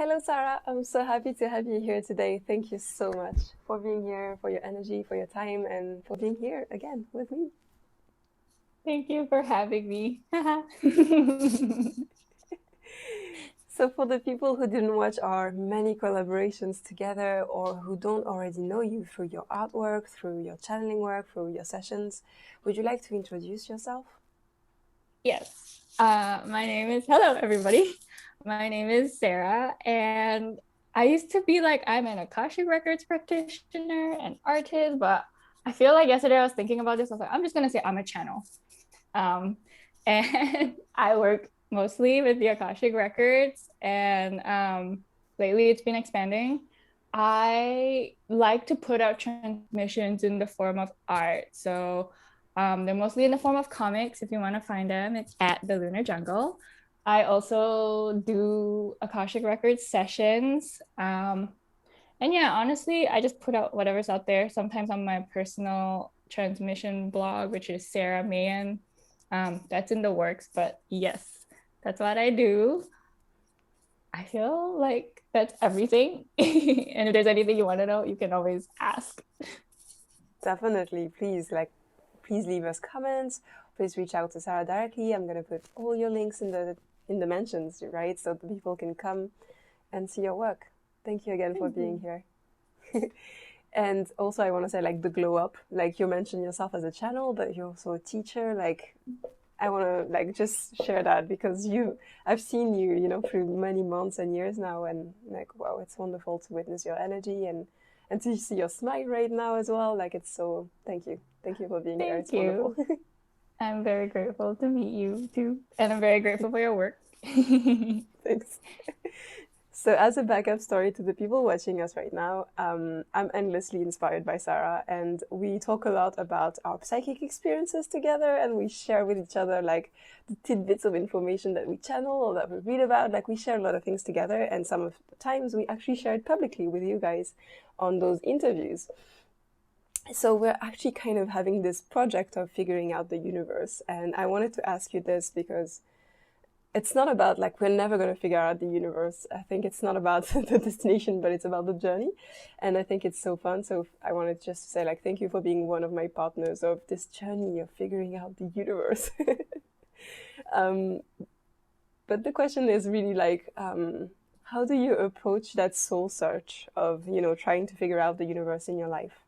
Hello, Sarah. I'm so happy to have you here today. Thank you so much for being here, for your energy, for your time, and for being here again with me. Thank you for having me. So, for the people who didn't watch our many collaborations together or who don't already know you through your artwork, through your channeling work, through your sessions, would you like to introduce yourself? Yes. Hello, everybody. My name is Sarah, and I used to be like, I'm an Akashic Records practitioner and artist, but I feel like yesterday I was thinking about this. I was like, I'm just going to say I'm a channel. Um, and I work mostly with the Akashic Records, and lately it's been expanding. I like to put out transmissions in the form of art. So they're mostly in the form of comics. If you want to find them, it's at the Lunar Jungle. I also do Akashic Records sessions. And yeah, honestly, I just put out whatever's out there. Sometimes on my personal transmission blog, which is Sarah Meien. That's in the works, but yes, that's what I do. I feel like that's everything. And if there's anything you want to know, you can always ask. Definitely, please leave us comments. Please reach out to Sarah directly. I'm gonna put all your links in the mentions, right, so the people can come and see your work. Thank you again for being here. And also, I want to say, like, the glow up. Like, you mentioned yourself as a channel, but you're also a teacher. Like, I want to like just share that because I've seen you, through many months and years now, and like, wow, it's wonderful to witness your energy and to see your smile right now as well. Like, it's so, thank you for being here. Thank It's wonderful. you. I'm very grateful to meet you too. And I'm very grateful for your work. Thanks. So, as a backup story to the people watching us right now, I'm endlessly inspired by Sarah, and we talk a lot about our psychic experiences together, and we share with each other like the tidbits of information that we channel or that we read about. Like, we share a lot of things together, and some of the times we actually share it publicly with you guys on those interviews. So, we're actually kind of having this project of figuring out the universe, and I wanted to ask you this because it's not about like we're never going to figure out the universe. I think it's not about the destination, but it's about the journey, and I think it's so fun. So I wanted just to say like thank you for being one of my partners of this journey of figuring out the universe. um, but the question is really like how do you approach that soul search of trying to figure out the universe in your life,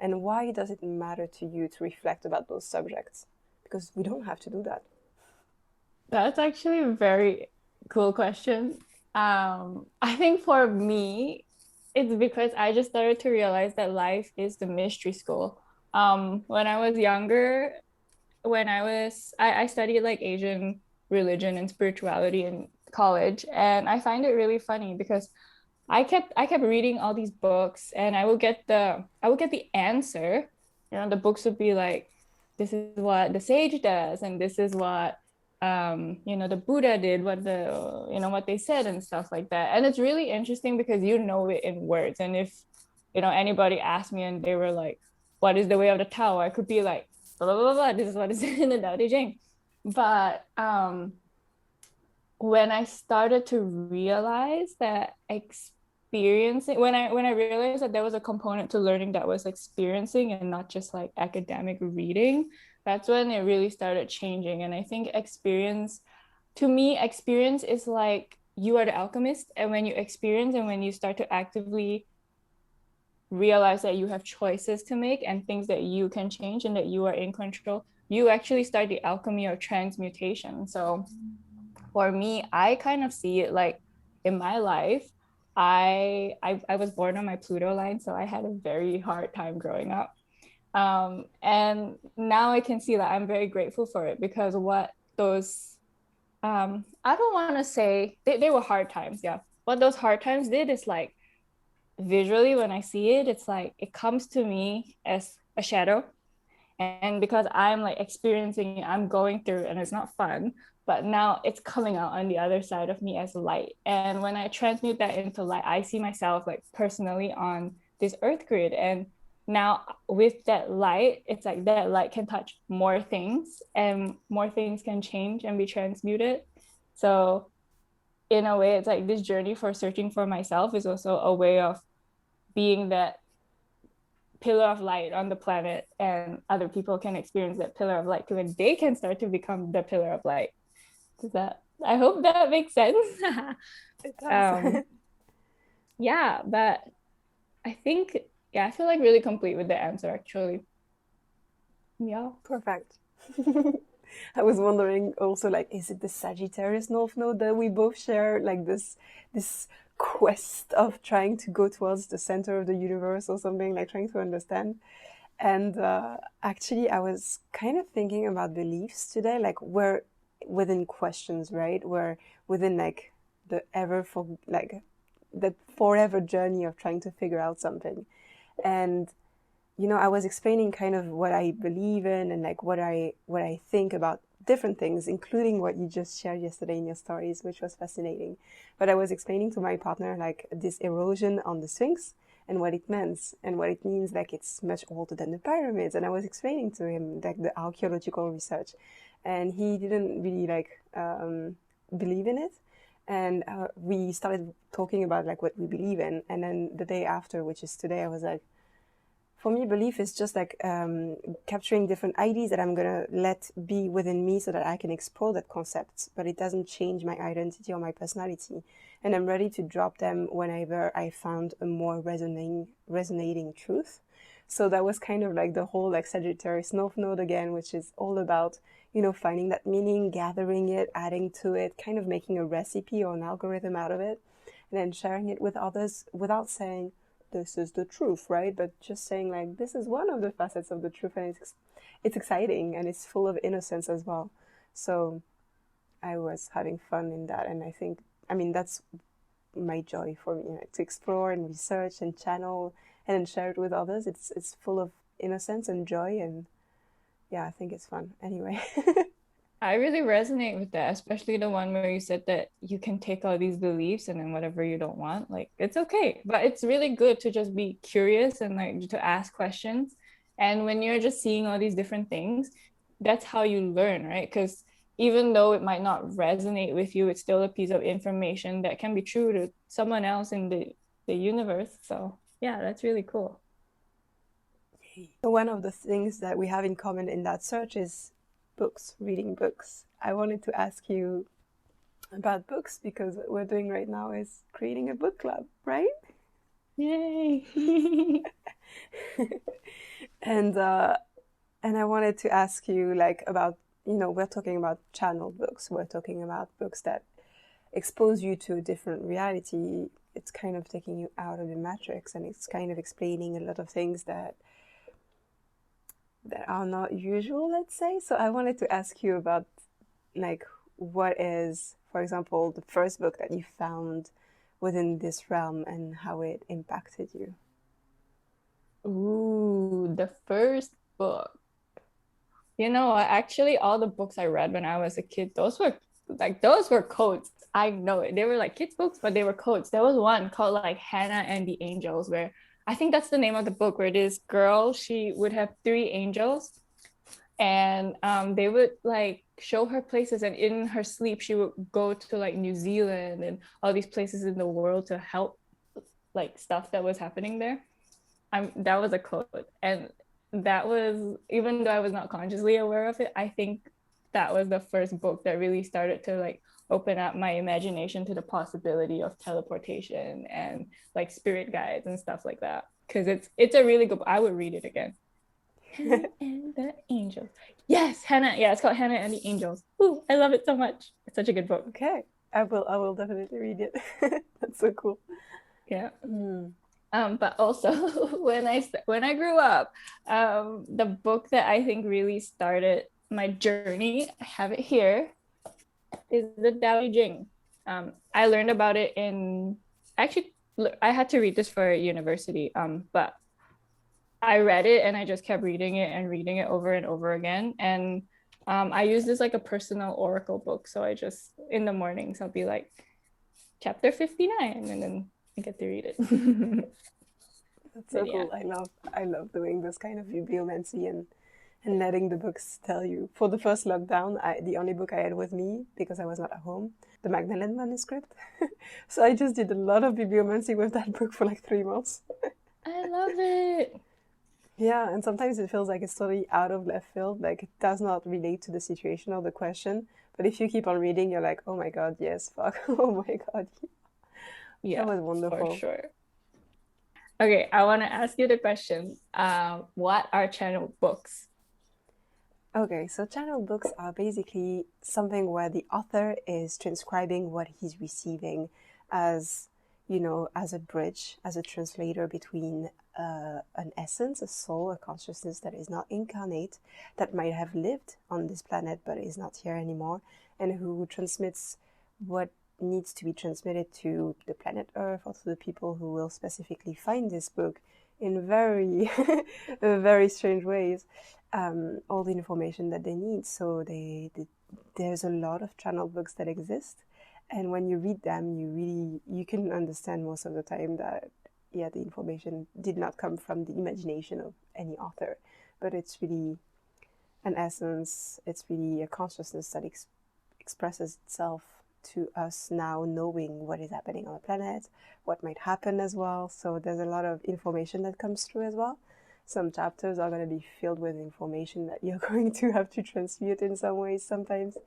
and why does it matter to you to reflect about those subjects? Because we don't have to do that. That's actually a very cool question. I think for me, it's because I just started to realize that life is the mystery school. When I was younger, I studied like Asian religion and spirituality in college, and I find it really funny because I kept reading all these books, and I would get the answer. The books would be like, this is what the sage does, and this is what the Buddha did, what they said and stuff like that. And it's really interesting because you know it in words. And if anybody asked me and they were like, what is the way of the Tao? I could be like, blah blah blah, blah. This is what is in the Tao Te Ching. But when I started to realize that experiencing when I realized that there was a component to learning that was experiencing and not just like academic reading, that's when it really started changing. And I think experience is like you are the alchemist, and when you experience and when you start to actively realize that you have choices to make and things that you can change and that you are in control, you actually start the alchemy of transmutation. So for me, I kind of see it like in my life. I was born on my Pluto line, so I had a very hard time growing up. And now I can see that I'm very grateful for it because what those I don't want to say they were hard times, yeah. What those hard times did is like visually when I see it, it's like it comes to me as a shadow, and because I'm like experiencing it, I'm going through and it's not fun, but now it's coming out on the other side of me as light. And when I transmute that into light, I see myself like personally on this earth grid. And now with that light, it's like that light can touch more things and more things can change and be transmuted. So in a way, it's like this journey for searching for myself is also a way of being that pillar of light on the planet, and other people can experience that pillar of light too, and they can start to become the pillar of light. Does that, I hope that makes sense. It does. Yeah, but I think, yeah, I feel like really complete with the answer actually. Yeah. Perfect. I was wondering also, like, is it the Sagittarius North Node that we both share? Like this quest of trying to go towards the center of the universe or something, like trying to understand. And actually, I was kind of thinking about beliefs today, like we're within questions, right? We're within like the like the forever journey of trying to figure out something. And I was explaining kind of what I believe in and like what I think about different things, including what you just shared yesterday in your stories, which was fascinating. But I was explaining to my partner like this erosion on the Sphinx and what it means and what it means, like it's much older than the pyramids. And I was explaining to him like the archaeological research, and he didn't really like believe in it. And we started talking about like what we believe in. And then the day after, which is today, I was like, for me, belief is just like capturing different ideas that I'm gonna let be within me so that I can explore that concept, but it doesn't change my identity or my personality. And I'm ready to drop them whenever I found a more resonating truth. So that was kind of like the whole like Sagittarius North Node again, which is all about, finding that meaning, gathering it, adding to it, kind of making a recipe or an algorithm out of it, and then sharing it with others without saying, this is the truth, right? But just saying like, this is one of the facets of the truth, and it's exciting and it's full of innocence as well. So I was having fun in that, and I mean, that's my joy for me, like, to explore and research and channel and then share it with others. It's full of innocence and joy, and yeah, I think it's fun. Anyway. I really resonate with that, especially the one where you said that you can take all these beliefs and then whatever you don't want, like it's okay. But it's really good to just be curious and like to ask questions. And when you're just seeing all these different things, that's how you learn, right? Because even though it might not resonate with you, it's still a piece of information that can be true to someone else in the universe. So yeah, that's really cool. One of the things that we have in common in that search is books, reading books. I wanted to ask you about books because what we're doing right now is creating a book club, right? Yay. and I wanted to ask you like about, we're talking about channeled books. We're talking about books that expose you to a different reality. It's kind of taking you out of the matrix, and it's kind of explaining a lot of things that are not usual, let's say. So I wanted to ask you about like what is, for example, the first book that you found within this realm and how it impacted you. Ooh, the first book. Actually all the books I read when I was a kid, those were codes. I know it. They were like kids' books, but they were codes. There was one called like Hannah and the Angels, where I think that's the name of the book, where this girl, she would have three angels, and they would like show her places, and in her sleep she would go to like New Zealand and all these places in the world to help like stuff that was happening there. That was a code, and that was, even though I was not consciously aware of it, I think that was the first book that really started to like open up my imagination to the possibility of teleportation and like spirit guides and stuff like that. Because it's a really good book. I would read it again. Hannah and the Angels. Yes, Hannah. Yeah, it's called Hannah and the Angels. Ooh, I love it so much. It's such a good book. Okay, I will definitely read it. That's so cool. Yeah. But also when I grew up, the book that I think really started my journey, I have it here, is the Tao Te Ching. I learned about it actually, I had to read this for university, but I read it and I just kept reading it and reading it over and over again. And I use this like a personal oracle book. So I just, in the mornings, I'll be like, chapter 59, and then I get to read it. That's so cool. I love doing this kind of bibliomancy and and letting the books tell you. For the first lockdown, the only book I had with me, because I was not at home, the Magdalene manuscript. So I just did a lot of bibliomancy with that book for like 3 months. I love it. Yeah, and sometimes it feels like it's totally out of left field, like it does not relate to the situation or the question. But if you keep on reading, you're like, oh my god, yes, fuck, oh my god. Yeah, That was wonderful. for sure. Okay, I want to ask you the question. What are channel books? Okay, so channel books are basically something where the author is transcribing what he's receiving as, as a bridge, as a translator between an essence, a soul, a consciousness that is not incarnate, that might have lived on this planet but is not here anymore, and who transmits what needs to be transmitted to the planet Earth or to the people who will specifically find this book in very, very strange ways. All the information that they need. So there's a lot of channel books that exist, and when you read them, you can understand most of the time that the information did not come from the imagination of any author, but it's really an essence. It's really a consciousness that expresses itself to us now, knowing what is happening on the planet, what might happen as well. So there's a lot of information that comes through as well. Some chapters are going to be filled with information that you're going to have to transmute in some ways sometimes.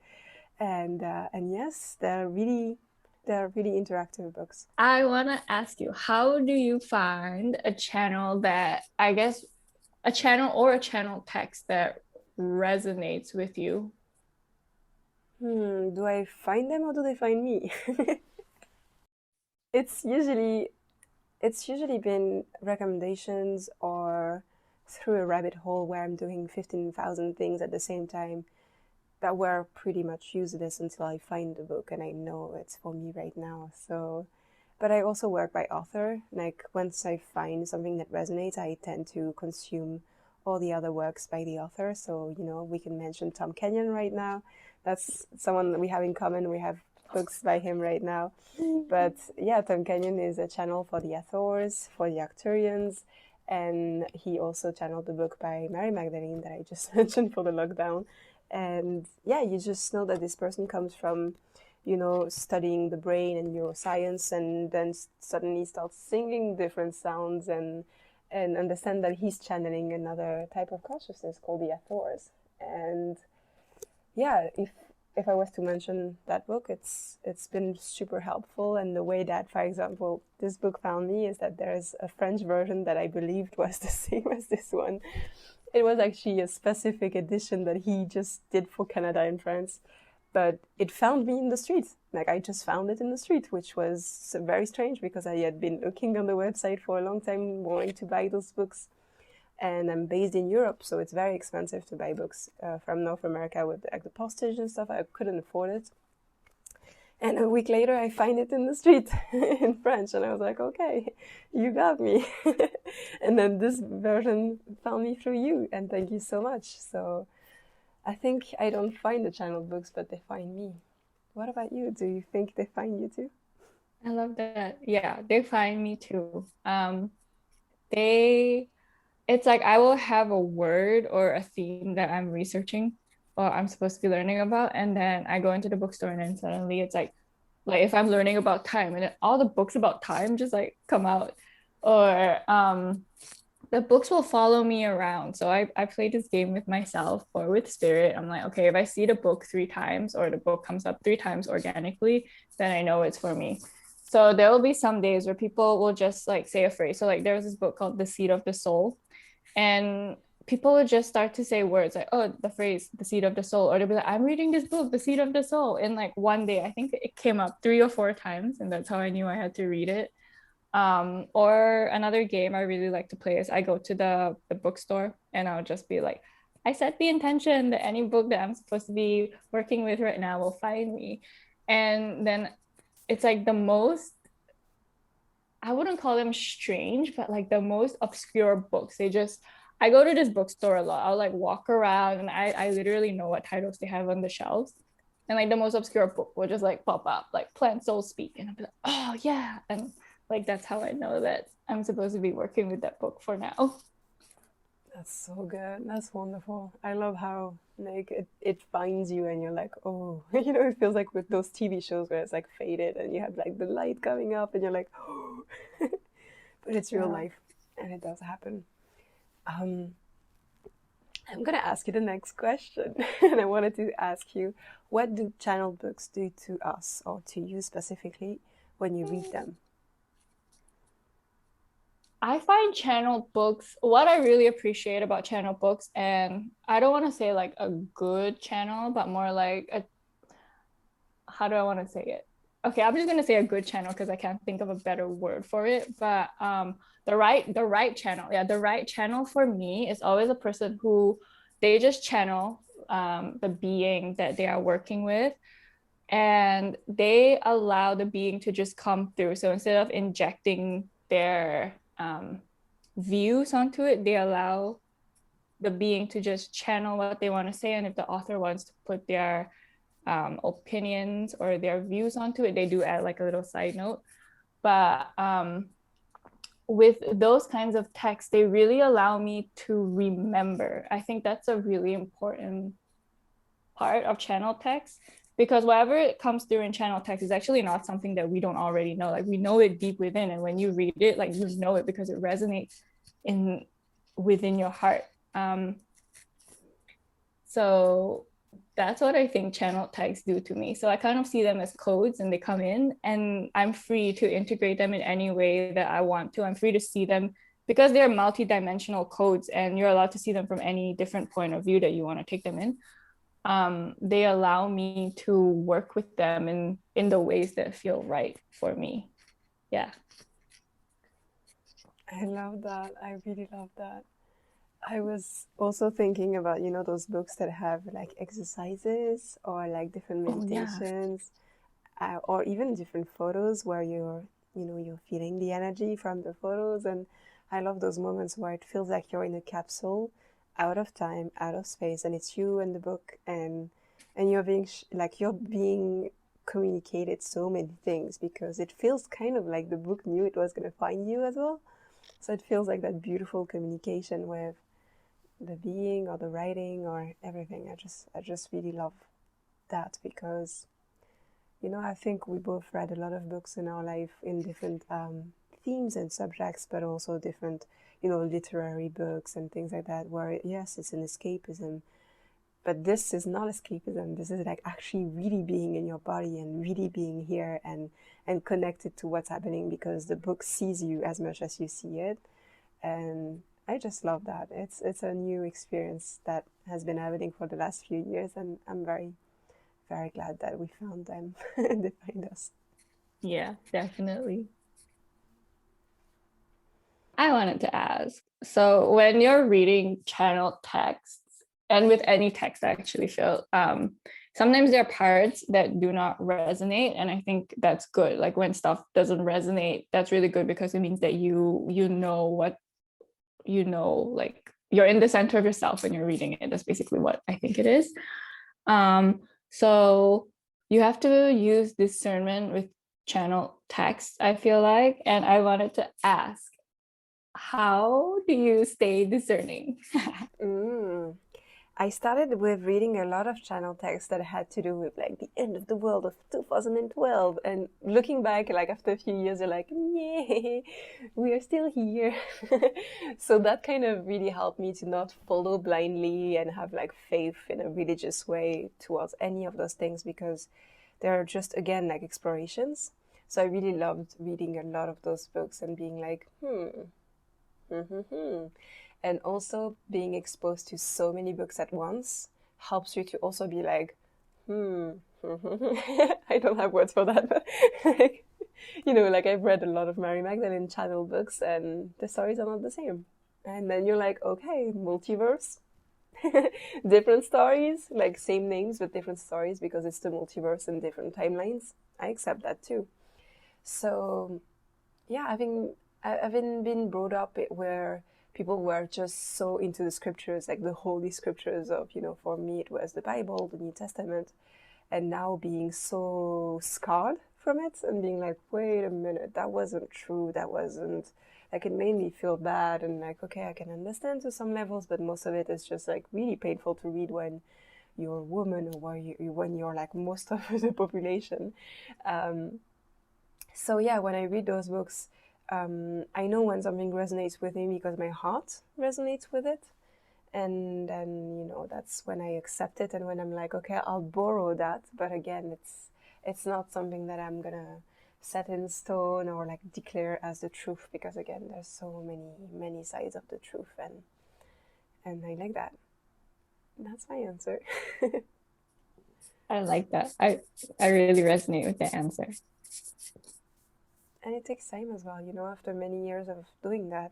And yes, they're really interactive books. I want to ask you, how do you find a channel that, I guess, a channel or a channel text that resonates with you? Do I find them or do they find me? It's usually been recommendations or through a rabbit hole where I'm doing 15,000 things at the same time that were pretty much useless until I find the book and I know it's for me right now. So, but I also work by author. Like once I find something that resonates, I tend to consume all the other works by the author. So, we can mention Tom Kenyon right now. That's someone that we have in common. We have books by him right now. But yeah, Tom Kenyon is a channel for the Athors, for the Arcturians, and he also channeled the book by Mary Magdalene that I just mentioned for the lockdown. And yeah, you just know that this person comes from, studying the brain and neuroscience, and then suddenly starts singing different sounds and understand that he's channeling another type of consciousness called the Athors. And yeah, if I was to mention that book, it's been super helpful. And the way that, for example, this book found me is that there's a French version that I believed was the same as this one. It was actually a specific edition that he just did for Canada and France, but it found me in the street. Like I just found it in the street, which was very strange because I had been looking on the website for a long time, wanting to buy those books. And I'm based in Europe, so it's very expensive to buy books from North America with the postage and stuff. I couldn't afford it. And a week later, I find it in the street in French, and I was like, okay, you got me. And then this version found me through you, and thank you so much. So I think I don't find the channel books, but they find me. What about you? Do you think they find you too? I love that. Yeah, they find me too. It's like I will have a word or a theme that I'm researching or I'm supposed to be learning about, and then I go into the bookstore and then suddenly it's like if I'm learning about time and then all the books about time just like come out, or the books will follow me around. So I play this game with myself or with spirit. I'm like, okay, if I see the book 3 times or the book comes up 3 times organically, then I know it's for me. So there will be some days where people will just like say a phrase. So like there was this book called The Seed of the Soul, and people would just start to say words like, oh, the phrase, the seed of the soul, or they'll be like, I'm reading this book, The Seed of the Soul. And like one day, I think it came up 3 or 4 times, and that's how I knew I had to read it. Or another game I really like to play is I go to the bookstore and I'll just be like, I set the intention that any book that I'm supposed to be working with right now will find me. And then it's like the most, I wouldn't call them strange, but like the most obscure books. I go to this bookstore a lot. I'll like walk around and I literally know what titles they have on the shelves. And like the most obscure book will just like pop up, like Plant Soul Speak. And I'll be like, oh yeah. And like that's how I know that I'm supposed to be working with that book for now. That's so good. That's wonderful. I love how like it finds you and you're like, oh, it feels like with those TV shows where it's like faded and you have like the light coming up and you're like, oh, but it's real Yeah. life and it does happen. Um, I'm gonna ask you the next question, and I wanted to ask you, what do channel books do to us or to you specifically when you read them? I find channel books, what I really appreciate about channel books, and I don't want to say like a good channel, but more like a, how do I want to say it? Okay, I'm just gonna say a good channel because I can't think of a better word for it. But the right channel, yeah, the right channel for me is always a person who they just channel the being that they are working with, and they allow the being to just come through. So instead of injecting their views onto it, they allow the being to just channel what they want to say. And if the author wants to put their opinions or their views onto it, they do add like a little side note. But with those kinds of texts, they really allow me to remember. I think that's a really important part of channel text, because whatever it comes through in channel text is actually not something that we don't already know. Like we know it deep within, and when you read it, like you know it because it resonates in within your heart. So that's what I think channel texts do to me. So I kind of see them as codes, and they come in and I'm free to integrate them in any way that I want to. I'm free to see them because they're multi-dimensional codes and you're allowed to see them from any different point of view that you want to take them in. They allow me to work with them in the ways that feel right for me. Yeah. I love that. I really love that. I was also thinking about, those books that have like exercises or like different Oh yeah. meditations, or even different photos where you're feeling the energy from the photos. And I love those moments where it feels like you're in a capsule, out of time, out of space, and it's you and the book, and you're being like you're being communicated so many things because it feels kind of like the book knew it was going to find you as well. So it feels like that beautiful communication with the being or the writing or everything. I just really love that because I think we both read a lot of books in our life in different themes and subjects, but also different literary books and things like that where yes, it's an escapism, but this is not escapism. This is like actually really being in your body and really being here and connected to what's happening because the book sees you as much as you see it. And I just love that. It's a new experience that has been happening for the last few years, and I'm very, very glad that we found them and they find us. Yeah, definitely. I wanted to ask, so when you're reading channel texts, and with any text, I actually feel sometimes there are parts that do not resonate, and I think that's good. Like when stuff doesn't resonate, that's really good because it means that you know what like you're in the center of yourself when you're reading it. That's basically what I think it is. So you have to use discernment with channel text, I feel like, and I wanted to ask, how do you stay discerning? Mm. I started with reading a lot of channel texts that had to do with like the end of the world of 2012, and looking back like after a few years you're like, yay, we are still here. So that kind of really helped me to not follow blindly and have like faith in a religious way towards any of those things because they're just again like explorations. So I really loved reading a lot of those books and being like, and also being exposed to so many books at once helps you to also be like, I don't have words for that, but like, like I've read a lot of Mary Magdalene channel books and the stories are not the same. And then you're like, okay, multiverse. Different stories, like same names but different stories because it's the multiverse and different timelines. I accept that too. So yeah, having been brought up where people were just so into the scriptures, like the holy scriptures of, for me it was the Bible, the New Testament, and now being so scarred from it and being like, wait a minute, that wasn't true, that wasn't, like, it made me feel bad, and like, okay, I can understand to some levels, but most of it is just like really painful to read when you're a woman, or when you're like most of the population. So yeah, when I read those books, I know when something resonates with me because my heart resonates with it. And then, you know, that's when I accept it, and when I'm like, okay, I'll borrow that. But again, it's not something that I'm gonna set in stone or like declare as the truth, because again, there's so many sides of the truth, and I like that. That's my answer. I like that. I really resonate with the answer. And it takes time as well, you know, after many years of doing that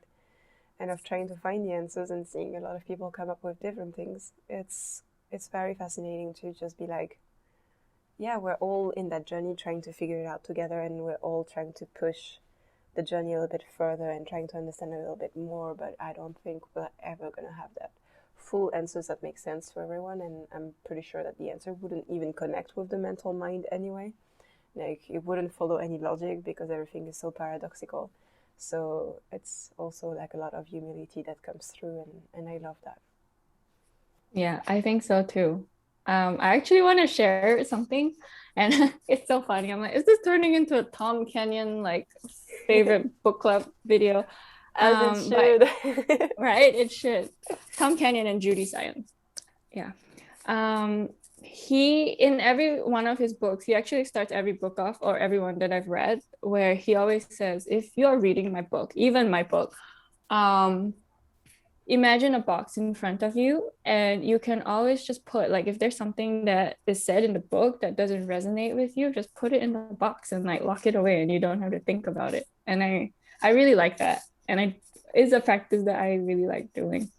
and of trying to find the answers and seeing a lot of people come up with different things. It's very fascinating to just be like, yeah, we're all in that journey trying to figure it out together, and we're all trying to push the journey a little bit further and trying to understand a little bit more, but I don't think we're ever going to have that full answers that make sense to everyone, and I'm pretty sure that the answer wouldn't even connect with the mental mind anyway. Like, it wouldn't follow any logic because everything is so paradoxical. So it's also like a lot of humility that comes through, and I love that. Yeah, I think so too. I actually want to share something, and it's so funny. I'm like, is this turning into a Tom Kenyon like favorite book club video? As it should. But, right, it should. Tom Kenyon and Judi Sion. Yeah. He, in every one of his books, he actually starts every book off, or every one that I've read, where he always says, if you're reading my book, even my book, imagine a box in front of you, and you can always just put, like, if there's something that is said in the book that doesn't resonate with you, just put it in the box and like lock it away, and you don't have to think about it. And I really like that, and it's a practice that I really like doing.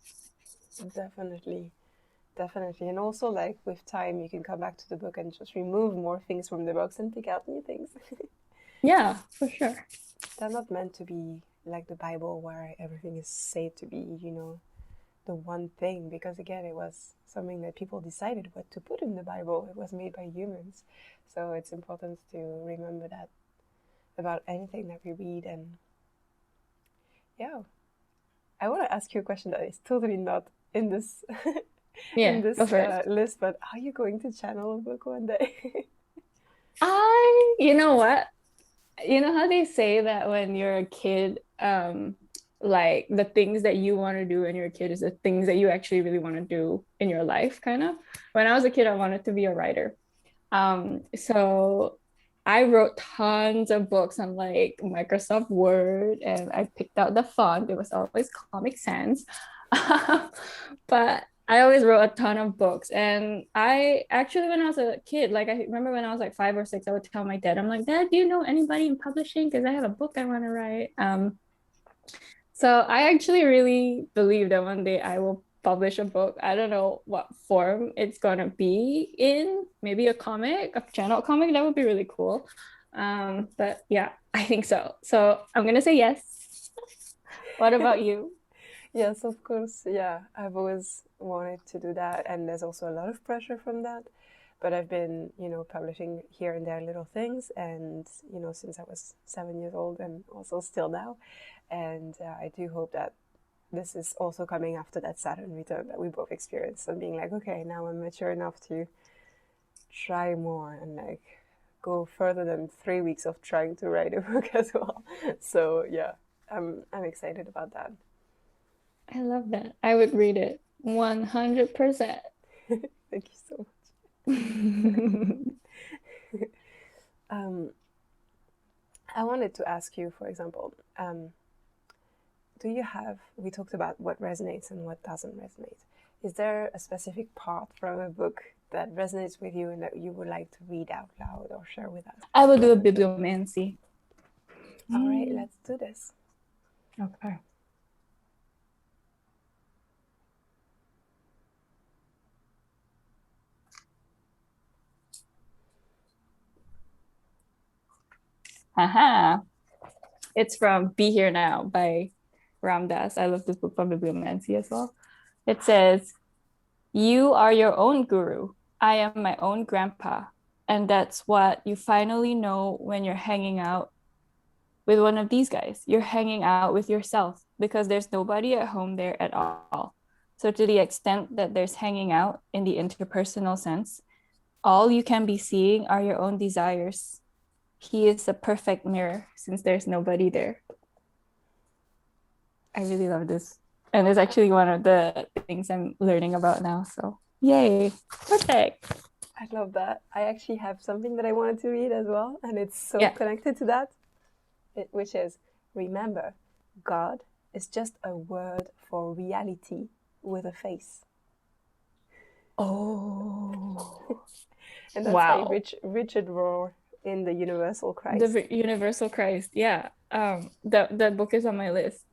Definitely. And also, like, with time, you can come back to the book and just remove more things from the box and pick out new things. Yeah, for sure. They're not meant to be like the Bible, where everything is said to be, you know, the one thing, because again, it was something that people decided what to put in the Bible. It was made by humans. So it's important to remember that about anything that we read. And yeah, I want to ask you a question that is totally not in this Yeah, in this go for it. list, but are you going to channel a book one day? You know what? You know how they say that when you're a kid, like the things that you want to do when you're a kid is the things that you actually really want to do in your life, kind of. When I was a kid, I wanted to be a writer. So I wrote tons of books on like Microsoft Word, and I picked out the font. It was always Comic Sans. But I always wrote a ton of books. And I actually, when I was a kid, like I remember when I was like 5 or 6, I would tell my dad, I'm like, Dad, do you know anybody in publishing? Because I have a book I want to write. So I actually really believe that one day I will publish a book. I don't know what form it's gonna be in. Maybe a comic, a channel comic. That would be really cool. But yeah, I think so. So I'm gonna say yes. What about you? Yes, of course. Yeah, I've always wanted to do that, and there's also a lot of pressure from that. But I've been, you know, publishing here and there little things, and, you know, since I was 7 years old, and also still now. And I do hope that this is also coming after that Saturn return that we both experienced, and being like, okay, now I'm mature enough to try more and like go further than 3 weeks of trying to write a book as well. So yeah, I'm excited about that. I love that. I would read it 100%. Thank you so much. um, I wanted to ask you, for example, do you have, we talked about what resonates and what doesn't resonate. Is there a specific part from a book that resonates with you and that you would like to read out loud or share with us? I will do a bibliomancy. All right, let's do this. Okay. Haha. It's from Be Here Now by Ram Dass. I love this book from Bibliomancy as well. It says, you are your own guru. I am my own grandpa, And that's what you finally know when you're hanging out with one of these guys. You're hanging out with yourself because there's nobody at home there at all. So to the extent that there's hanging out in the interpersonal sense, all you can be seeing are your own desires. He is a perfect mirror since there's nobody there. I really love this. And it's actually one of the things I'm learning about now. So yay, perfect. I love that. I actually have something that I wanted to read as well, and it's so connected to that, which is, remember, God is just a word for reality with a face. Oh. And that's by Richard Rohr in The Universal Christ. The Universal Christ, yeah. That book is on my list.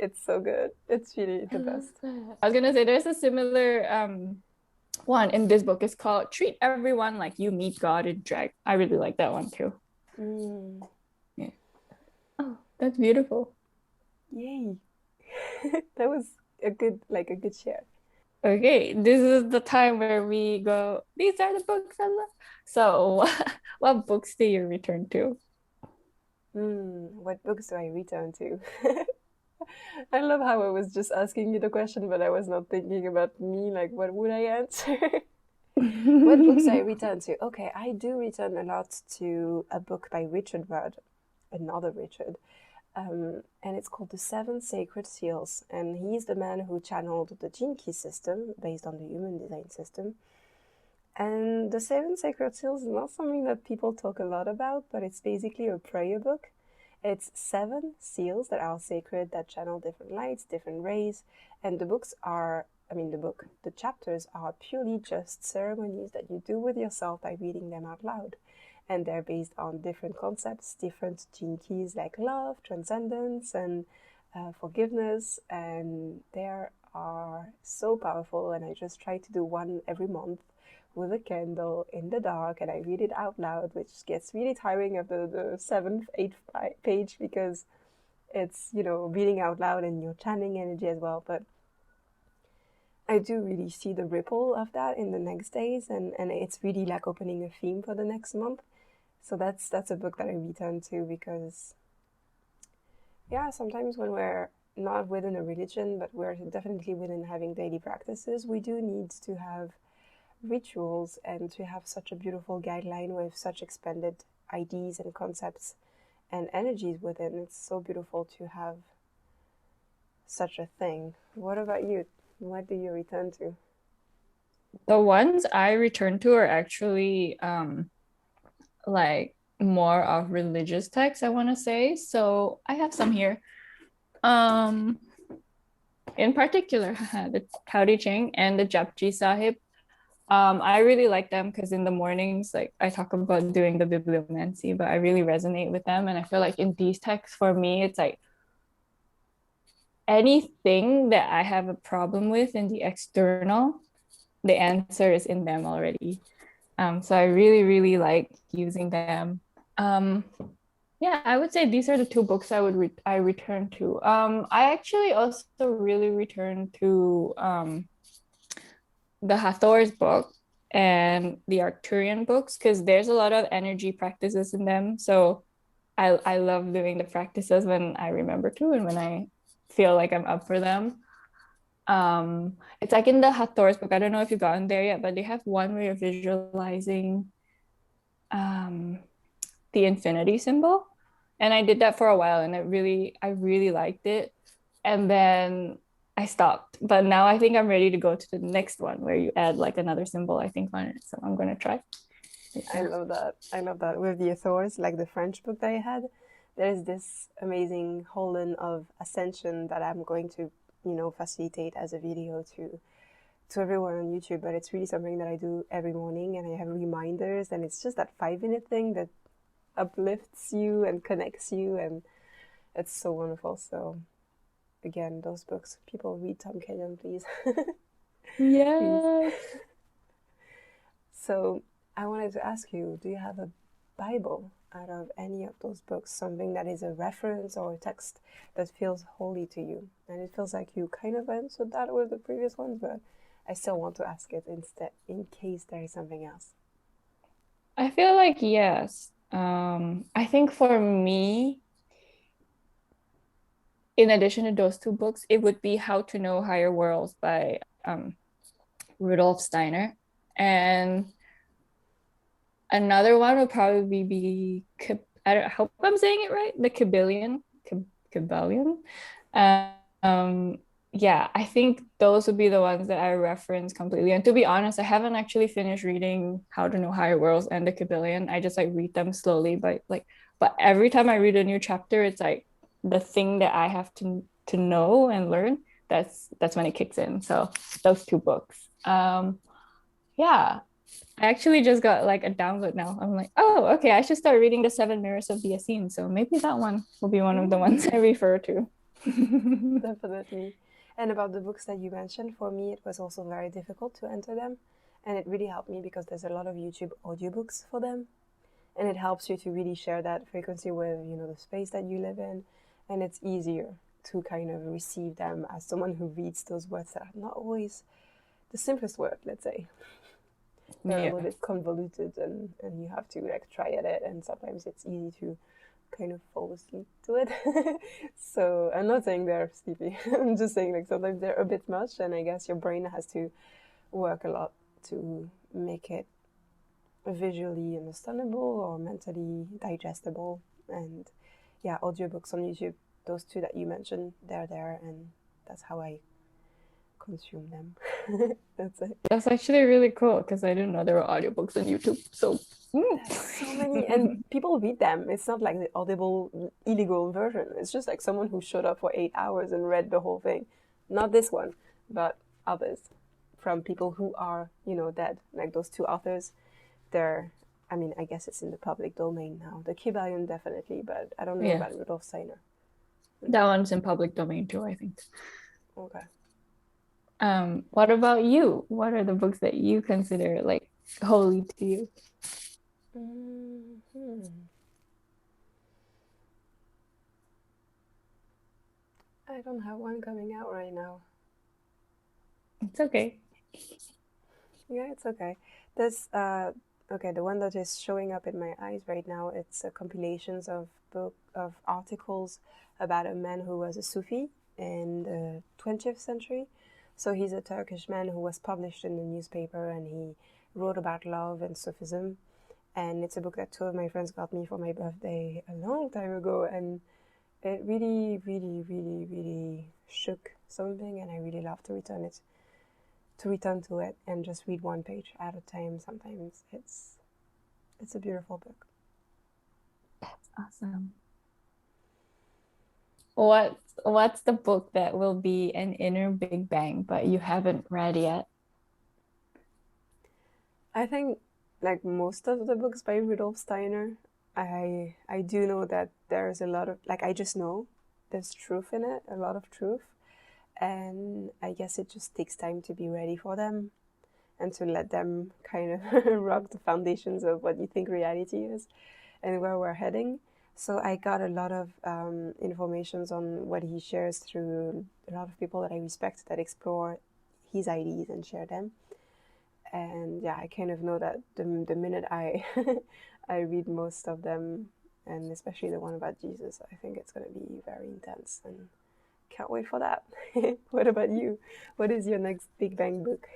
It's so good. It's really the best. I was gonna say there's a similar one in this book. It's called Treat Everyone Like You Meet God in Drag. I really like that one too. Yeah. Oh, that's beautiful. Yay. That was a good share. Okay, this is the time where we go, these are the books I love. So what books do you return to? What books do I return to? I love how I was just asking you the question, but I was not thinking about me, like what would I answer? What books do I return to? Okay, I do return a lot to a book by Richard Rudd, another Richard, and it's called The Seven Sacred Seals, and he's the man who channeled the Gene Key system based on the human design system. And the Seven Sacred Seals is not something that people talk a lot about, but it's basically a prayer book. It's 7 seals that are sacred, that channel different lights, different rays, and the chapters are purely just ceremonies that you do with yourself by reading them out loud. And they're based on different concepts, different gene keys like love, transcendence, and forgiveness, and they are so powerful, and I just try to do one every month with a candle in the dark, and I read it out loud, which gets really tiring after the 7th, 8th page because it's, reading out loud and you're channeling energy as well. But I do really see the ripple of that in the next days, and it's really like opening a theme for the next month. So that's a book that I return to because, sometimes when we're not within a religion, but we're definitely within having daily practices, we do need to have rituals and to have such a beautiful guideline with such expanded ideas and concepts and energies within. It's so beautiful to have such a thing. What about you? What do you return to? The ones I return to are actually like more of religious texts, I want to say. So I have some here. In particular, the Tao Te Ching and the Japji Sahib. I really like them because in the mornings, like I talk about doing the bibliomancy, but I really resonate with them. And I feel like in these texts, for me, it's like anything that I have a problem with in the external, the answer is in them already. So I really, really like using them. I would say these are the 2 books I return to. I actually also really return to the Hathor's book and the Arcturian books because there's a lot of energy practices in them. So I love doing the practices when I remember to and when I feel like I'm up for them. It's like in the Hathor's book. I don't know if you've gotten there yet, but they have one where you're visualizing the infinity symbol. And I did that for a while and I really liked it. And then I stopped. But now I think I'm ready to go to the next one where you add like another symbol, I think, on it. So I'm going to try. I love that. With the Authors, like the French book that I had, there's this amazing Holland of Ascension that I'm going to, facilitate as a video to everyone on YouTube. But it's really something that I do every morning, and I have reminders, and it's just that 5-minute thing that uplifts you and connects you, and it's so wonderful. So again, those books, people read Tom Kenyon, please. Yeah. So I wanted to ask you, do you have a Bible out of any of those books, something that is a reference or a text that feels holy to you? And it feels like you kind of answered that with the previous ones, but I still want to ask it instead, in case there is something else. I feel like yes. I think for me, in addition to those two books, it would be How to Know Higher Worlds by Rudolf Steiner. And another one would probably be I don't hope I'm saying it right. The Kybalion. Um, yeah, I think those would be the ones that I reference completely. And to be honest, I haven't actually finished reading How to Know Higher Worlds and the Kybalion. I just like read them slowly, but every time I read a new chapter, it's like the thing that I have to know and learn. That's when it kicks in. So those two books. Yeah, I actually just got like a download now. I'm like, oh, okay, I should start reading The Seven Mirrors of the Essene. So maybe that one will be one of the ones I refer to. Definitely. And about the books that you mentioned, for me, it was also very difficult to enter them. And it really helped me because there's a lot of YouTube audiobooks for them. And it helps you to really share that frequency with, the space that you live in. And it's easier to kind of receive them as someone who reads those words that are not always the simplest word, let's say. They're a Yeah. little bit convoluted and you have to like try at it, and sometimes it's easy to kind of fall asleep to it. So I'm not saying they're sleepy. I'm just saying like sometimes they're a bit much, and I guess your brain has to work a lot to make it visually understandable or mentally digestible. And yeah, audiobooks on YouTube, those two that you mentioned, they're there, and that's how I consume them. That's it. That's actually really cool because I didn't know there were audiobooks on YouTube. So, There's so many, and people read them. It's not like the audible illegal version. It's just like someone who showed up for 8 hours and read the whole thing. Not this one, but others from people who are, dead. Like those two authors, they're, I mean, I guess it's in the public domain now. The Kybalion definitely, but I don't know yeah, about Rudolf Steiner. that one's in public domain too, I think. Okay. What about you? What are the books that you consider like holy to you? Mm-hmm. I don't have one coming out right now. It's okay. Yeah, it's okay. There's okay, the one that is showing up in my eyes right now, it's compilations of articles about a man who was a Sufi in the 20th century. So he's a Turkish man who was published in the newspaper, and he wrote about love and Sufism. And it's a book that two of my friends got me for my birthday a long time ago, and it really, really, really, really shook something, and I really love to return to it and just read one page at a time. Sometimes it's a beautiful book. Awesome. What's the book that will be an inner Big Bang, but you haven't read yet? I think like most of the books by Rudolf Steiner, I do know that there's a lot of like I just know there's truth in it, a lot of truth, and I guess it just takes time to be ready for them and to let them kind of rock the foundations of what you think reality is and where we're heading. So I got a lot of informations on what he shares through a lot of people that I respect that explore his ideas and share them. And yeah, I kind of know that the minute I I read most of them, and especially the one about Jesus, I think it's going to be very intense, and can't wait for that. What about you? What is your next Big Bang book?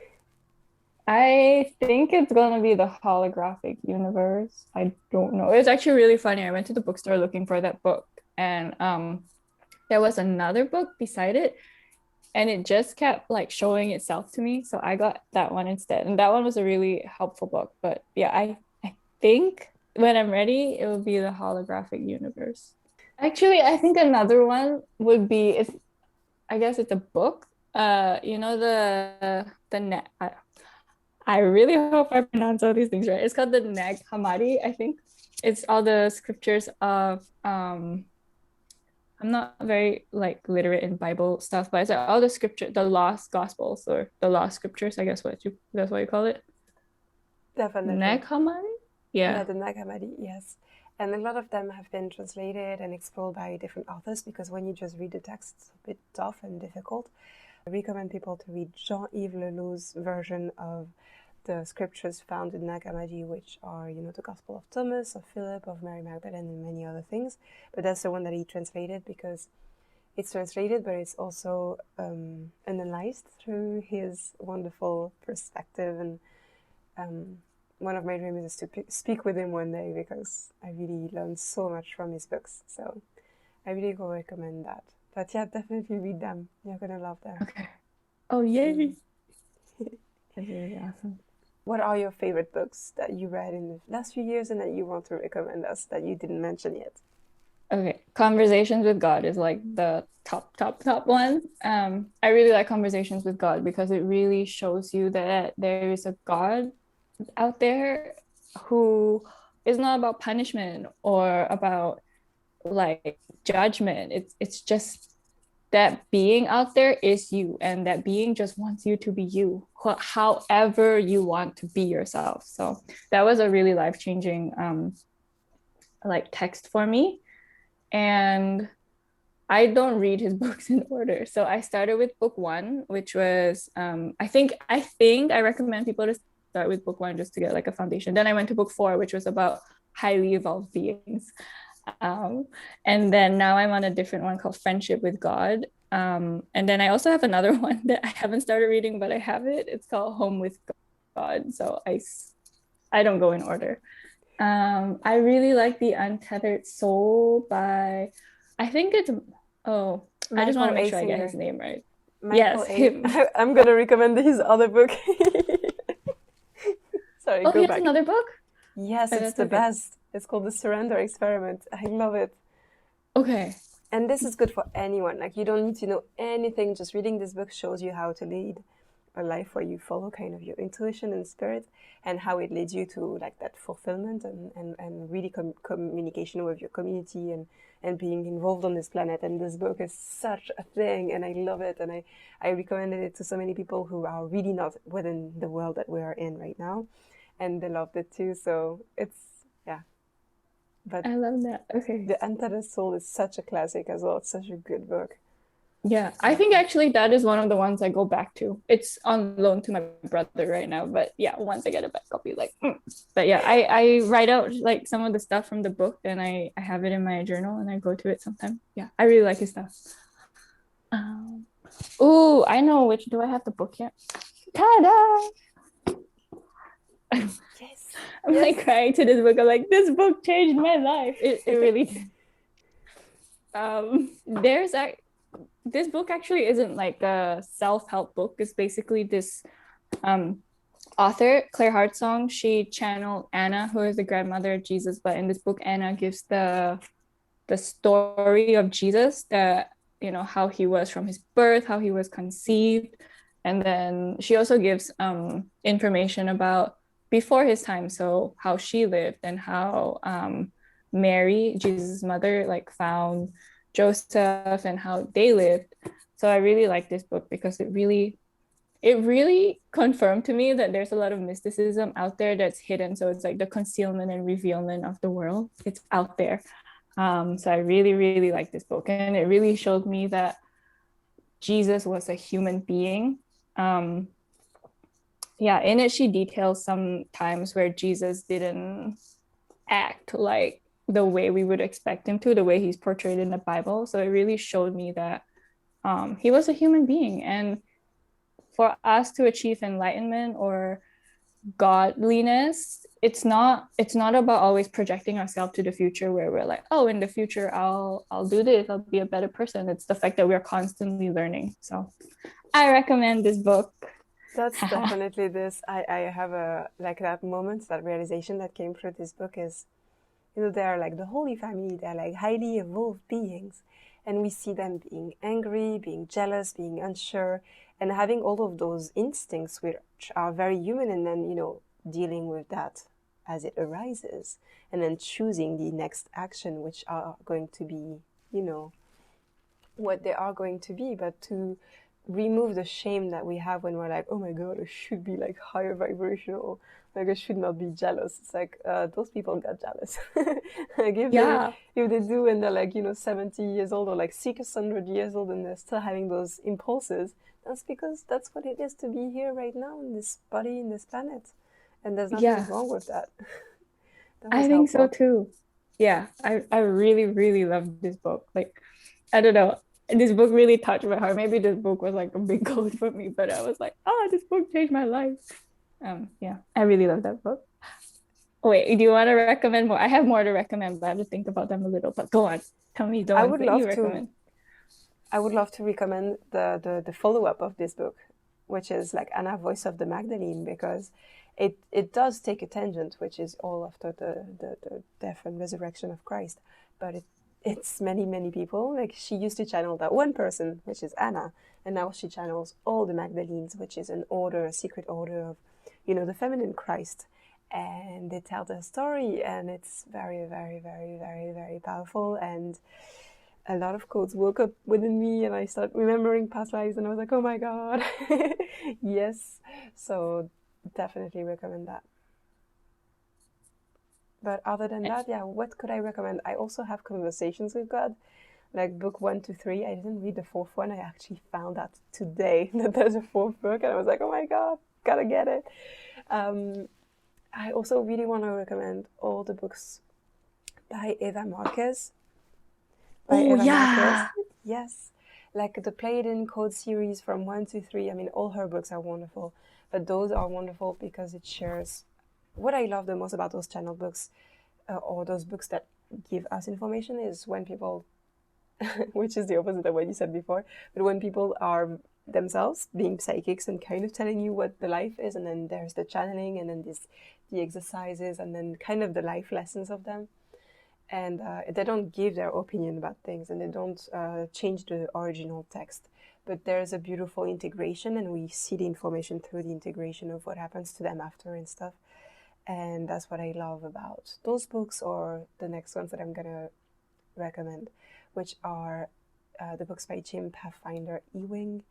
I think it's gonna be the holographic universe. I don't know. It's actually really funny. I went to the bookstore looking for that book, and there was another book beside it, and it just kept like showing itself to me. So I got that one instead. And that one was a really helpful book. But yeah, I think when I'm ready, it will be the holographic universe. Actually, I think another one would be it's I guess it's a book. You know I really hope I pronounce all these things right. It's called the Nag Hammadi, I think. It's all the scriptures of I'm not very like literate in Bible stuff, but it's like all the scripture, the lost gospels or the lost scriptures, I guess that's what you call it. Definitely. Nag Hammadi? Yeah, Yeah. the Nag Hammadi, yes. And a lot of them have been translated and explored by different authors because when you just read the text, it's a bit tough and difficult. I recommend people to read Jean-Yves Leloup's version of the scriptures found in Nag Hammadi, which are, the Gospel of Thomas, of Philip, of Mary Magdalene, and many other things. But that's the one that he translated because it's translated, but it's also analyzed through his wonderful perspective. And one of my dreams is to speak with him one day because I really learned so much from his books. So I really go recommend that. But yeah, definitely read them. You're going to love them. Okay. Oh, yay. That's really awesome. What are your favorite books that you read in the last few years and that you want to recommend us that you didn't mention yet? Okay, Conversations with God is like the top one. I really like Conversations with God because it really shows you that there is a God out there who is not about punishment or about like judgment. It's just that being out there is you, and that being just wants you to be you, however you want to be yourself. So that was a really life-changing like text for me. And I don't read his books in order. So I started with book 1, which was I think I recommend people to start with book 1 just to get like a foundation. Then I went to book 4, which was about highly evolved beings. And then now I'm on a different one called Friendship with God. And then I also have another one that I haven't started reading, but I have it. It's called Home with God. So I don't go in order. I really like The Untethered Soul by, I think it's, I just want to make sure I get his name right. Yes, him. I'm going to recommend his other book. Sorry, he has another book? Yes, it's the best. It's called The Surrender Experiment. I love it. Okay. And this is good for anyone. Like, you don't need to know anything. Just reading this book shows you how to lead a life where you follow kind of your intuition and spirit, and how it leads you to like that fulfillment and really communication with your community and being involved on this planet. And this book is such a thing, and I love it. And I recommended it to so many people who are really not within the world that we are in right now. And they loved it too. So it's, yeah. But I love that. Okay. The Untethered Soul is such a classic as well. It's such a good book. Yeah, I think actually that is one of the ones I go back to. It's on loan to my brother right now, but yeah, once I get a back copy, like, but yeah, I write out like some of the stuff from the book, and I have it in my journal, and I go to it sometime. Yeah, I really like his stuff. Oh, I know which. Do I have the book yet? Ta-da! Yes. I'm like crying to this book. I'm like, this book changed my life. It really did. This book actually isn't like a self-help book. It's basically this author, Claire Hartsong. She channeled Anna, who is the grandmother of Jesus. But in this book, Anna gives the story of Jesus, that, you know, how he was from his birth, how he was conceived. And then she also gives information about before his time, so how she lived and how Mary, Jesus' mother, like found Joseph and how they lived. So I really like this book because it really confirmed to me that there's a lot of mysticism out there that's hidden. So it's like the concealment and revealment of the world. It's out there. So I really, really like this book. And it really showed me that Jesus was a human being. Yeah, in it, she details some times where Jesus didn't act like the way we would expect him to, the way he's portrayed in the Bible. So it really showed me that he was a human being. And for us to achieve enlightenment or godliness, it's not about always projecting ourselves to the future where we're like, oh, in the future I'll do this, I'll be a better person. It's the fact that we're constantly learning. So I recommend this book. That's definitely this. I have that moment, that realization that came through this book is, you know, they are like the Holy Family. They're like highly evolved beings, and we see them being angry, being jealous, being unsure, and having all of those instincts which are very human, and then, you know, dealing with that as it arises, and then choosing the next action, which are going to be, you know, what they are going to be. But to remove the shame that we have when we're like, oh my god, I should be like higher vibrational, like I should not be jealous. It's like those people got jealous. Like if they do, and they're like 70 years old or like 600 years old and they're still having those impulses, that's because that's what it is to be here right now in this body, in this planet, and there's nothing wrong with that. I think so too. Yeah, I really, really love this book. Like, I don't know, this book really touched my heart. Maybe this book was like a big goal for me, but I was like, oh, this book changed my life. Yeah, I really love that book. Wait, do you want to recommend more? I have more to recommend, but I have to think about them a little. But go on, tell me. I would love to recommend the follow-up of this book, which is like Anna, Voice of the Magdalene, because it does take a tangent, which is all after the death and resurrection of Christ, but it's many people. Like, she used to channel that one person, which is Anna, and now she channels all the Magdalenes, which is an order, a secret order of, the feminine Christ, and they tell their story, and it's very, very, very, very, very powerful, and a lot of codes woke up within me, and I started remembering past lives, and I was like, oh my god. Yes, so definitely recommend that. But other than that, what could I recommend? I also have Conversations with God, like book 1 to 3. I didn't read the fourth one. I actually found out today that there's a fourth book, and I was like, oh my god, gotta get it. I also really want to recommend all the books by Eva Marquez. Marquez. Yes, like the Pleiadian Code series from 1 to 3. I mean, all her books are wonderful, but those are wonderful because it shares what I love the most about those channel books, or those books that give us information, is when people, which is the opposite of what you said before, but when people are themselves being psychics and kind of telling you what the life is, and then there's the channeling, and then the exercises, and then kind of the life lessons of them. And they don't give their opinion about things, and they don't change the original text. But there's a beautiful integration, and we see the information through the integration of what happens to them after and stuff. And that's what I love about those books, or the next ones that I'm going to recommend, which are the books by Jim Pathfinder Ewing.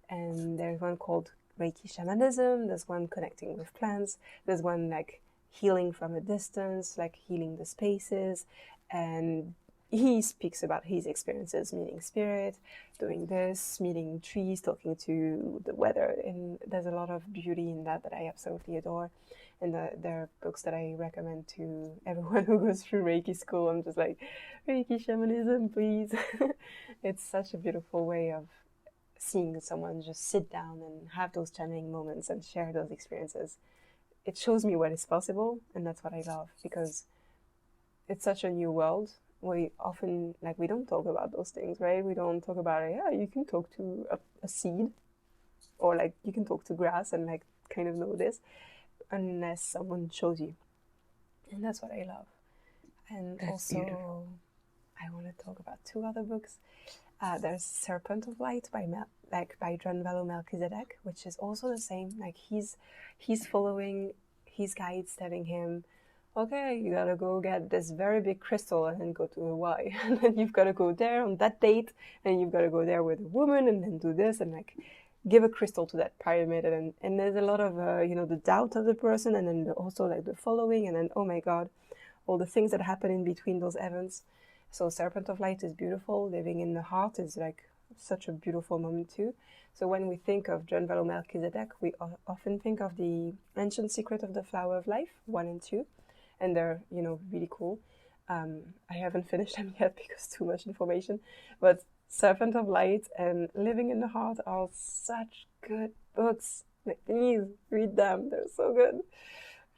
And there's one called Reiki Shamanism. There's one Connecting with Plants. There's one like Healing from a Distance, like healing the spaces. And he speaks about his experiences meeting spirit, doing this, meeting trees, talking to the weather, and there's a lot of beauty in that I absolutely adore. And there are books that I recommend to everyone who goes through Reiki school. I'm just like, Reiki Shamanism, please. It's such a beautiful way of seeing someone just sit down and have those channeling moments and share those experiences. It shows me what is possible, and that's what I love, because it's such a new world. We often, like, we don't talk about those things, right? We don't talk about, you can talk to a seed, or like you can talk to grass and like kind of know this, unless someone shows you. And that's what I love. And that's also beautiful. I want to talk about 2 other books. There's Serpent of Light by John Valo Melchizedek, which is also the same. Like, he's following his guides, telling him, okay, you gotta go get this very big crystal and then go to Hawaii. And then you've gotta go there on that date, and you've gotta go there with a woman and then do this, and like give a crystal to that pyramid. And there's a lot of, the doubt of the person, and then also like the following, and then, oh my God, all the things that happen in between those events. So Serpent of Light is beautiful. Living in the Heart is like such a beautiful moment too. So when we think of John Valo Melchizedek, we often think of the Ancient Secret of the Flower of Life, 1 and 2. And they're, really cool. I haven't finished them yet because too much information. But Serpent of Light and Living in the Heart are such good books. Like, please read them. They're so good.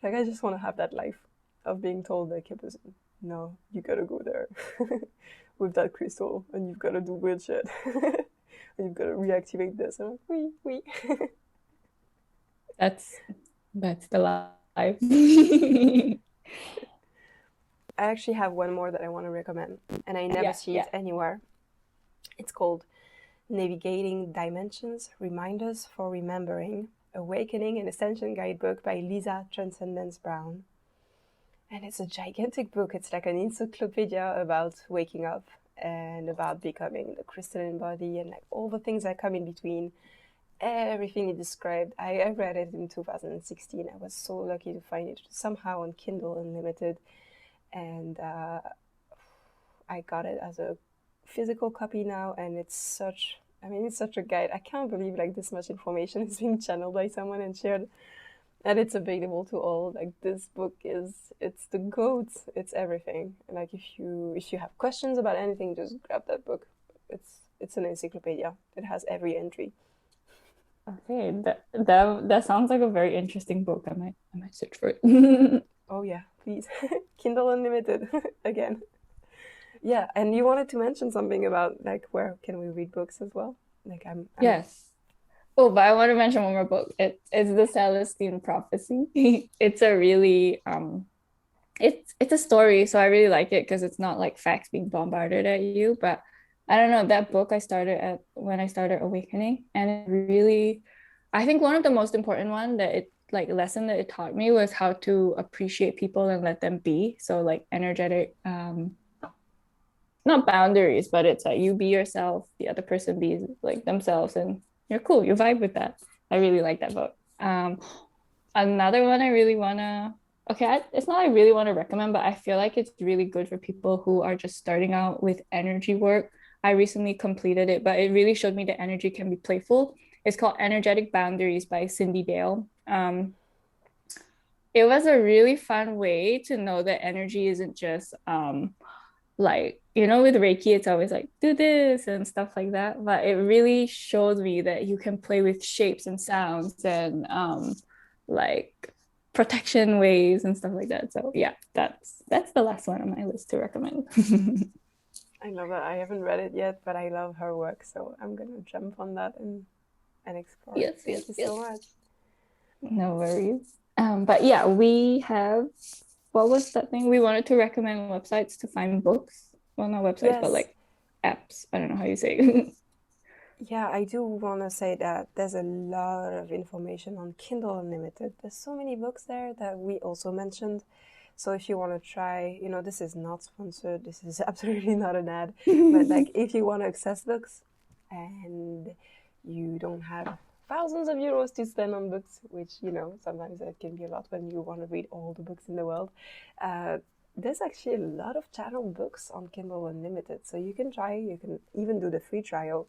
Like, I just want to have that life of being told by Capucine, no, you gotta go there with that crystal, and you've gotta do weird shit. And you've gotta reactivate this. And I'm like, oui. That's the life. I actually have one more that I want to recommend, and I never see it anywhere. It's called Navigating Dimensions, Reminders for Remembering, Awakening and Ascension Guidebook by Lisa Transcendence Brown. And it's a gigantic book. It's like an encyclopedia about waking up and about becoming the crystalline body and like all the things that come in between. Everything he described. I read it in 2016. I was so lucky to find it somehow on Kindle Unlimited, and I got it as a physical copy now, and it's such a guide. I can't believe like this much information is being channeled by someone and shared, and it's available to all. Like this book it's the GOAT. It's everything. Like if you have questions about anything, just grab that book. It's an encyclopedia. It has every entry. Okay, that sounds like a very interesting book. I might search for it. Oh yeah, please. Kindle Unlimited again. Yeah, and you wanted to mention something about like where can we read books as well? Like I'm Yes. Oh, but I want to mention one more book. It's the Celestine Prophecy. It's a really it's a story, so I really like it because it's not like facts being bombarded at you. But I don't know, that book I started at when I started awakening, and it really, I think one of the most important one that it like lesson that it taught me was how to appreciate people and let them be. So like energetic, not boundaries, but it's like you be yourself, the other person be like themselves, and you're cool, you vibe with that. I really like that book. Another one I really wanna, it's not I really want to recommend, but I feel like it's really good for people who are just starting out with energy work. I recently completed it, but it really showed me that energy can be playful. It's called Energetic Boundaries by Cindy Dale. It was a really fun way to know that energy isn't just like, with Reiki, it's always like, do this and stuff like that. But it really showed me that you can play with shapes and sounds and like protection ways and stuff like that. So yeah, that's the last one on my list to recommend. I love that. I haven't read it yet, but I love her work, so I'm gonna jump on that and explore. Yes, Thank you so much. No worries. But yeah, we have, what was that thing? We wanted to recommend websites to find books. Well, not websites, Yes. but like apps. I don't know how you say it. Yeah, I do want to say that there's a lot of information on Kindle Unlimited. There's so many books there that we also mentioned. So if you want to try, this is not sponsored. This is absolutely not an ad. But like if you want to access books and you don't have thousands of euros to spend on books, which, sometimes that can be a lot when you want to read all the books in the world. There's actually a lot of channel books on Kindle Unlimited. So you can try, you can even do the free trial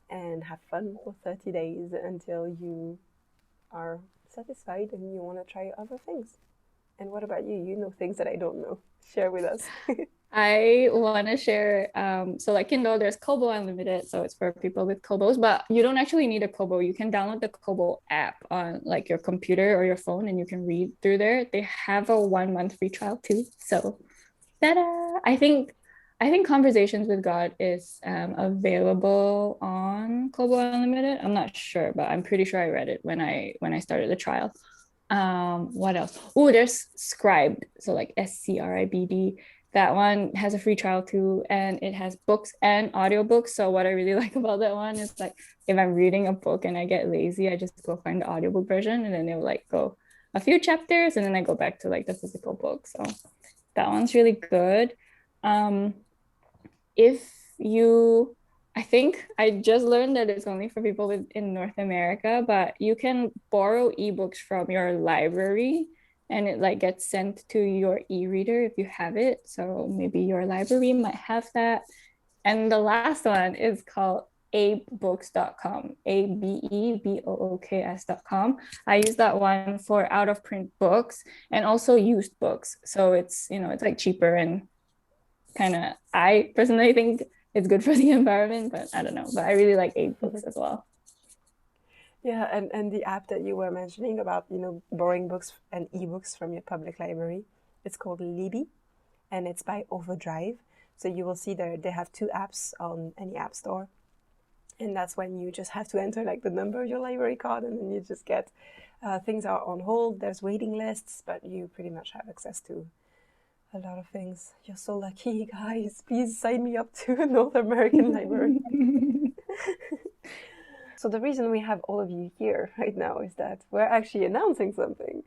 and have fun for 30 days until you are satisfied and you want to try other things. And what about you? You know things that I don't know. Share with us. I want to share, so like Kindle, there's Kobo Unlimited, so it's for people with Kobos, but you don't actually need a Kobo. You can download the Kobo app on like your computer or your phone and you can read through there. They have a 1-month free trial too. So ta-da! I think Conversations with God is available on Kobo Unlimited. I'm not sure, but I'm pretty sure I read it when I started the trial. What else? Oh, there's Scribed, so like SCRIBD. That one has a free trial too, and it has books and audiobooks. So what I really like about that one is like if I'm reading a book and I get lazy, I just go find the audiobook version, and then they'll like go a few chapters, and then I go back to like the physical book. So that one's really good. I think I just learned that it's only for people in North America, but you can borrow ebooks from your library and it like gets sent to your e-reader if you have it. So maybe your library might have that. And the last one is called abebooks.com, ABEBOOKS.com. I use that one for out of print books and also used books. So it's, it's like cheaper and kind of, I personally think it's good for the environment, but I don't know. But I really like books as well. Yeah, and the app that you were mentioning about, borrowing books and ebooks from your public library, it's called Libby, and it's by Overdrive. So you will see they have 2 apps on any app store. And that's when you just have to enter like the number of your library card, and then you just get, things are on hold, there's waiting lists, but you pretty much have access to a lot of things. You're so lucky, guys. Please sign me up to a North American library. So the reason we have all of you here right now is that we're actually announcing something.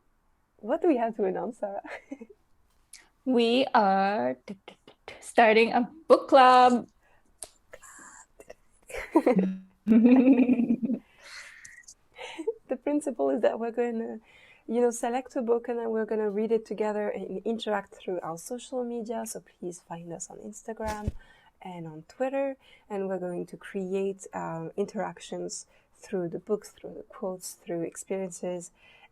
What do we have to announce, Sarah? We are starting a book club. The principle is that we're going to, select a book and then we're going to read it together and interact through our social media. So please find us on Instagram and on Twitter. And we're going to create interactions through the books, through the quotes, through experiences.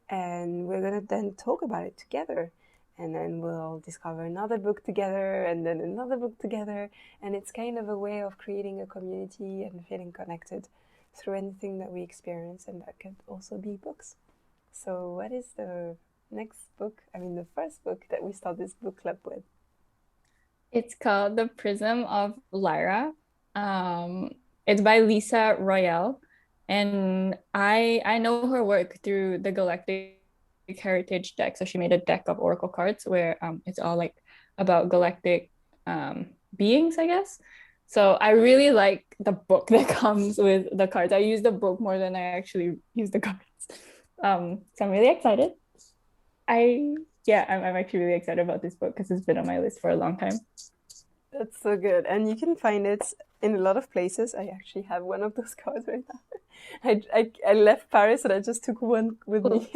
And we're going to then talk about it together. And then we'll discover another book together and then another book together. And it's kind of a way of creating a community and feeling connected through anything that we experience, and that could also be books. So what is the the first book that we start this book club with? It's called The Prism of Lyra. It's by Lisa Royale, and I know her work through the Galactic Heritage deck. So she made a deck of oracle cards where it's all like about galactic beings, I guess. So I really like the book that comes with the cards. I use the book more than I actually use the cards. So I'm really excited. I'm actually really excited about this book because it's been on my list for a long time. That's so good. And you can find it in a lot of places. I actually have one of those cards right now. I left Paris and I just took one with me.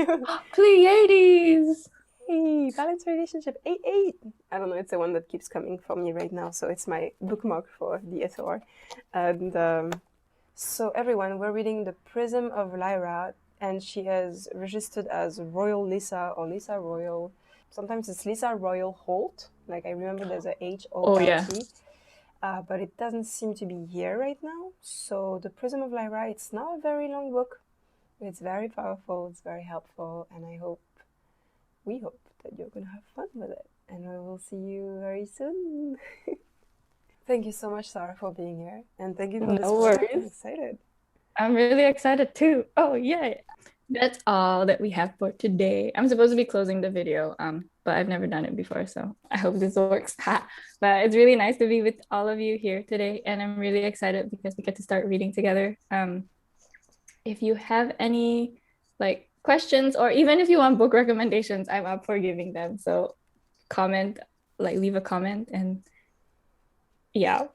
Pleiades! Hey, balanced relationship 8-8. I don't know, it's the one that keeps coming for me right now, so it's my bookmark for the SOR. And so everyone, we're reading The Prism of Lyra, and she is registered as Royal Lisa or Lisa Royal. Sometimes it's Lisa Royal Holt. Like I remember there's a H-O-L-T. But it doesn't seem to be here right now. So The Prism of Lyra, it's not a very long book. It's very powerful, it's very helpful, and we hope that you're going to have fun with it. And we will see you very soon. Thank you so much, Sarah, for being here. And thank you for this work. I'm excited. I'm really excited too. Oh, yeah. That's all that we have for today. I'm supposed to be closing the video, but I've never done it before, so I hope this works. But it's really nice to be with all of you here today, and I'm really excited because we get to start reading together. If you have any questions, or even if you want book recommendations, I'm up for giving them. So leave a comment, and yeah.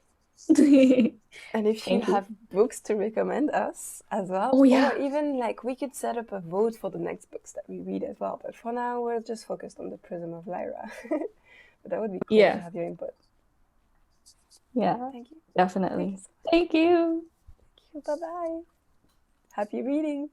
And if you have books to recommend us as well, or even we could set up a vote for the next books that we read as well. But for now, we're just focused on The Prism of Lyra. But that would be cool to have your input. Yeah, thank you. Definitely. Thank you. Bye-bye. Happy reading.